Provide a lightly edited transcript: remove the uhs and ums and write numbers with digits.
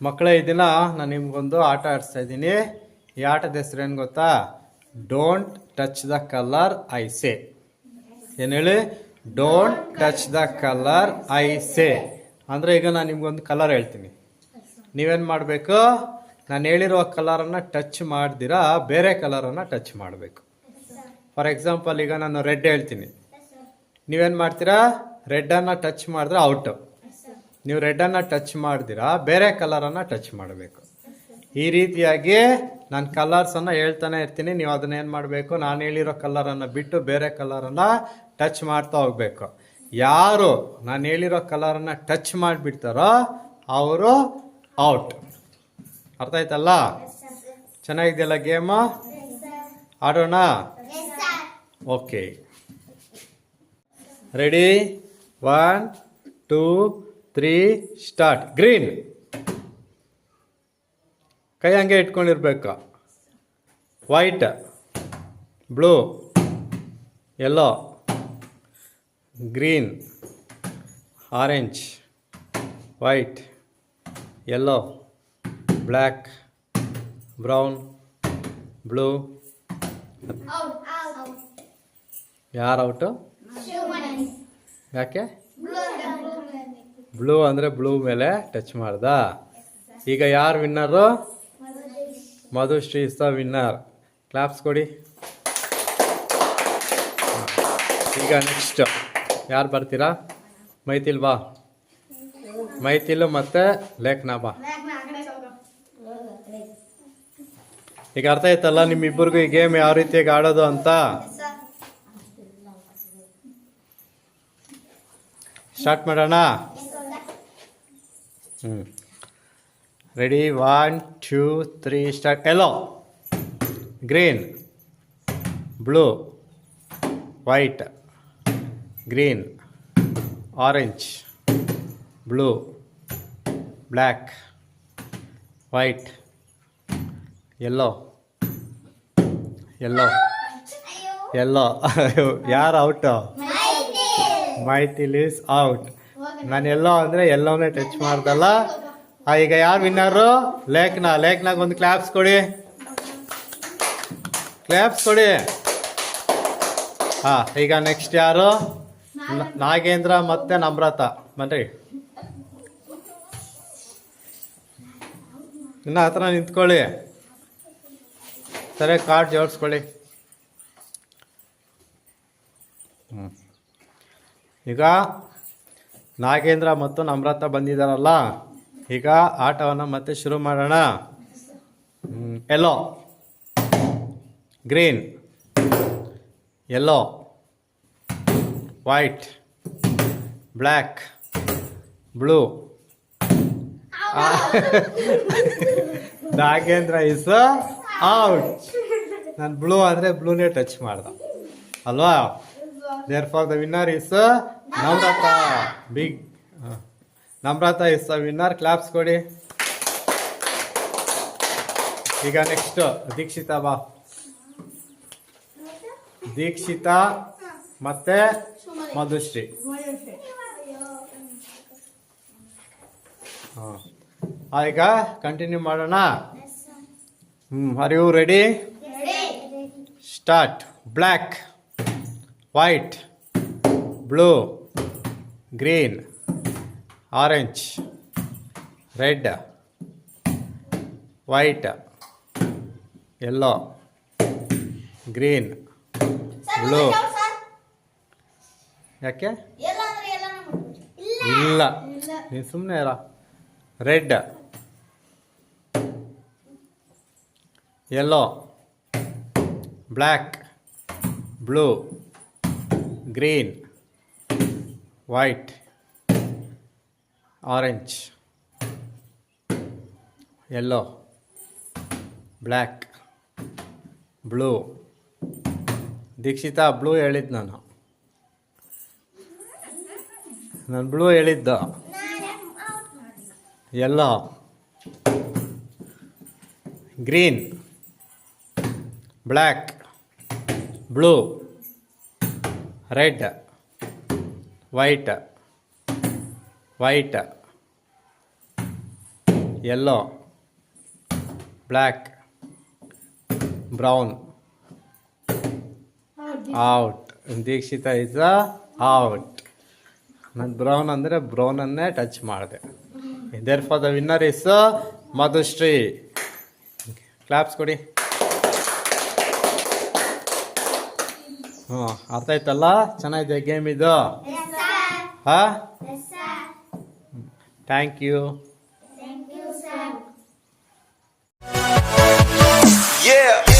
ಮಕ್ಕಳೇ, ಈ ದಿನ ನಾನು ನಿಮ್ಗೊಂದು ಆಟ ಆಡಿಸ್ತಾ ಇದ್ದೀನಿ. ಈ ಆಟದ ಹೆಸರು ಏನು ಗೊತ್ತಾ? Don't touch the colour I say. ಏನು ಹೇಳಿ? Don't touch the colour I say. ಅಂದರೆ ಈಗ ನಾನು ನಿಮ್ಗೊಂದು ಕಲರ್ ಹೇಳ್ತೀನಿ, ನೀವೇನು ಮಾಡಬೇಕು? ನಾನು ಹೇಳಿರೋ ಕಲರನ್ನು ಟಚ್ ಮಾಡ್ದಿರಾ ಬೇರೆ ಕಲರನ್ನು ಟಚ್ ಮಾಡಬೇಕು. ಫಾರ್ ಎಕ್ಸಾಂಪಲ್, ಈಗ ನಾನು ರೆಡ್ ಹೇಳ್ತೀನಿ, ನೀವೇನು ಮಾಡ್ತೀರಾ? ರೆಡ್ಡನ್ನು ಟಚ್ ಮಾಡಿದ್ರೆ ಔಟು. ನೀವು ರೆಡ್ಡನ್ನು ಟಚ್ ಮಾಡ್ದಿರಾ ಬೇರೆ ಕಲರನ್ನು ಟಚ್ ಮಾಡಬೇಕು. ಈ ರೀತಿಯಾಗಿ ನಾನು ಕಲರ್ಸನ್ನು ಹೇಳ್ತಾನೆ ಇರ್ತೀನಿ. ನೀವು ಅದನ್ನ ಏನು ಮಾಡಬೇಕು? ನಾನು ಹೇಳಿರೋ ಕಲರನ್ನು ಬಿಟ್ಟು ಬೇರೆ ಕಲರನ್ನು ಟಚ್ ಮಾಡ್ತಾ ಹೋಗ್ಬೇಕು. ಯಾರು ನಾನು ಹೇಳಿರೋ ಕಲರನ್ನು ಟಚ್ ಮಾಡಿಬಿಡ್ತಾರೋ ಅವರು ಔಟ್. ಅರ್ಥ ಆಯ್ತಲ್ಲ? ಚೆನ್ನಾಗಿದೆಯಲ್ಲ ಗೇಮು? ಆಡೋಣ? Okay, ready? 1 2 3 ಸ್ಟಾರ್ಟ್. ಗ್ರೀನ್. ಕೈ ಹಂಗೆ ಇಟ್ಕೊಂಡಿರ್ಬೇಕು. White, blue, yellow, green, orange, white, yellow, black, brown, blue. ಯಾರು ಔಟು? ಯಾಕೆ? ಬ್ಲೂ ಅಂದರೆ ಬ್ಲೂ ಮೇಲೆ ಟಚ್ ಮಾಡ್ದ. ಈಗ ಯಾರು winner? Madhushree is the winner. Claps ಕೊಡಿ. ಈಗ ನೆಕ್ಸ್ಟ್ ಯಾರು ಬರ್ತೀರಾ? ಮೈಥಿಲ್ ಬಾ. ಮೈಥಿಲ್ ಮತ್ತೆ ಲೇಖನ ಬಾ. ಈಗ ಅರ್ಥ ಆಯ್ತಲ್ಲ ನಿಮ್ಮಿಬ್ಬರಿಗೂ ಈ ಗೇಮ್ ಯಾವ ರೀತಿಯಾಗಿ ಆಡೋದು ಅಂತ? ಸ್ಟಾರ್ಟ್ ಮಾಡೋಣ? Ready? 1 2 3 start. Yellow, green, blue, white, green, orange, blue, black, white, yellow, yellow, yellow. ಯಾರು ಔಟು? Maithil is out. ನಾನು ಎಲ್ಲೋ ಅಂದರೆ ಎಲ್ಲೋನೇ ಟಚ್ ಮಾಡ್ದಲ್ಲ. ಈಗ ಯಾರು ವಿನ್ನರು? ಲೇಖನ. ಲೇಖನಾಗ ಒಂದು ಕ್ಲಾಪ್ಸ್ ಕೊಡಿ. ಕ್ಲಾಪ್ಸ್ ಕೊಡಿ. ಹಾಂ, ಈಗ ನೆಕ್ಸ್ಟ್ ಯಾರು? ನಾಗೇಂದ್ರ ಮತ್ತೆ ನಮ್ರತ. ಬನ್ರಿ, ಇನ್ನು ಹತ್ರ ನಿಂತ್ಕೊಳ್ಳಿ. ಸರಿ, ಕಾರ್ಡ್ ಜೋಡಿಸ್ಕೊಳ್ಳಿ. ಈಗ ನಾಗೇಂದ್ರ ಮತ್ತು ನಮ್ರತ ಬಂದಿದ್ದಾರಲ್ಲ, ಈಗ ಆಟವನ್ನು ಮತ್ತೆ ಶುರು ಮಾಡೋಣ. Yellow, green, yellow, white, black, blue. Nagendra is out. ನಾನು ಬ್ಲೂ ಅಂದರೆ ಬ್ಲೂನೇ ಟಚ್ ಮಾಡ್ದೆ ಅಲ್ವಾ? Therefore, the winner is Namrata. Big Namrata is the winner. Claps ಕೊಡಿ. ಈಗ ನೆಕ್ಸ್ಟ್ ದೀಕ್ಷಿತಾ ಬಾ. ದೀಕ್ಷಿತಾ ಮತ್ತೆ ಮಧುಶ್ರೀ. ಈಗ ಕಂಟಿನ್ಯೂ ಮಾಡೋಣ. Are you ready? Start. Black, white, blue, green, orange, red, white, yellow, green, blue. ಯಾಕೆ ಇಲ್ಲ? ನೀನು ಸುಮ್ಮನೆ ಇರ. Red, yellow, black, blue, green, white, orange, yellow, black, blue. Dikshita blue ಹೇಳಿದ್ದು ನಾನು ಬ್ಲೂ ಹೇಳಿದ್ದು. Yellow, green, black, blue, red, white, yellow, black, brown, out. Dikshita is out. ನಾನು brown ಅಂದರೆ ಬ್ರೌನನ್ನೇ ಟಚ್ ಮಾಡಿದೆ. Therefore the winner is Madhushree. Claps ಕೊಡಿ. ಹ್ಞೂ, ಅರ್ಥ ಆಯ್ತಲ್ಲ? ಚೆನ್ನಾಗಿದೆ ಗೇಮ್ ಇದು. ಹಾಂ, ಥ್ಯಾಂಕ್ ಯು. Yeah.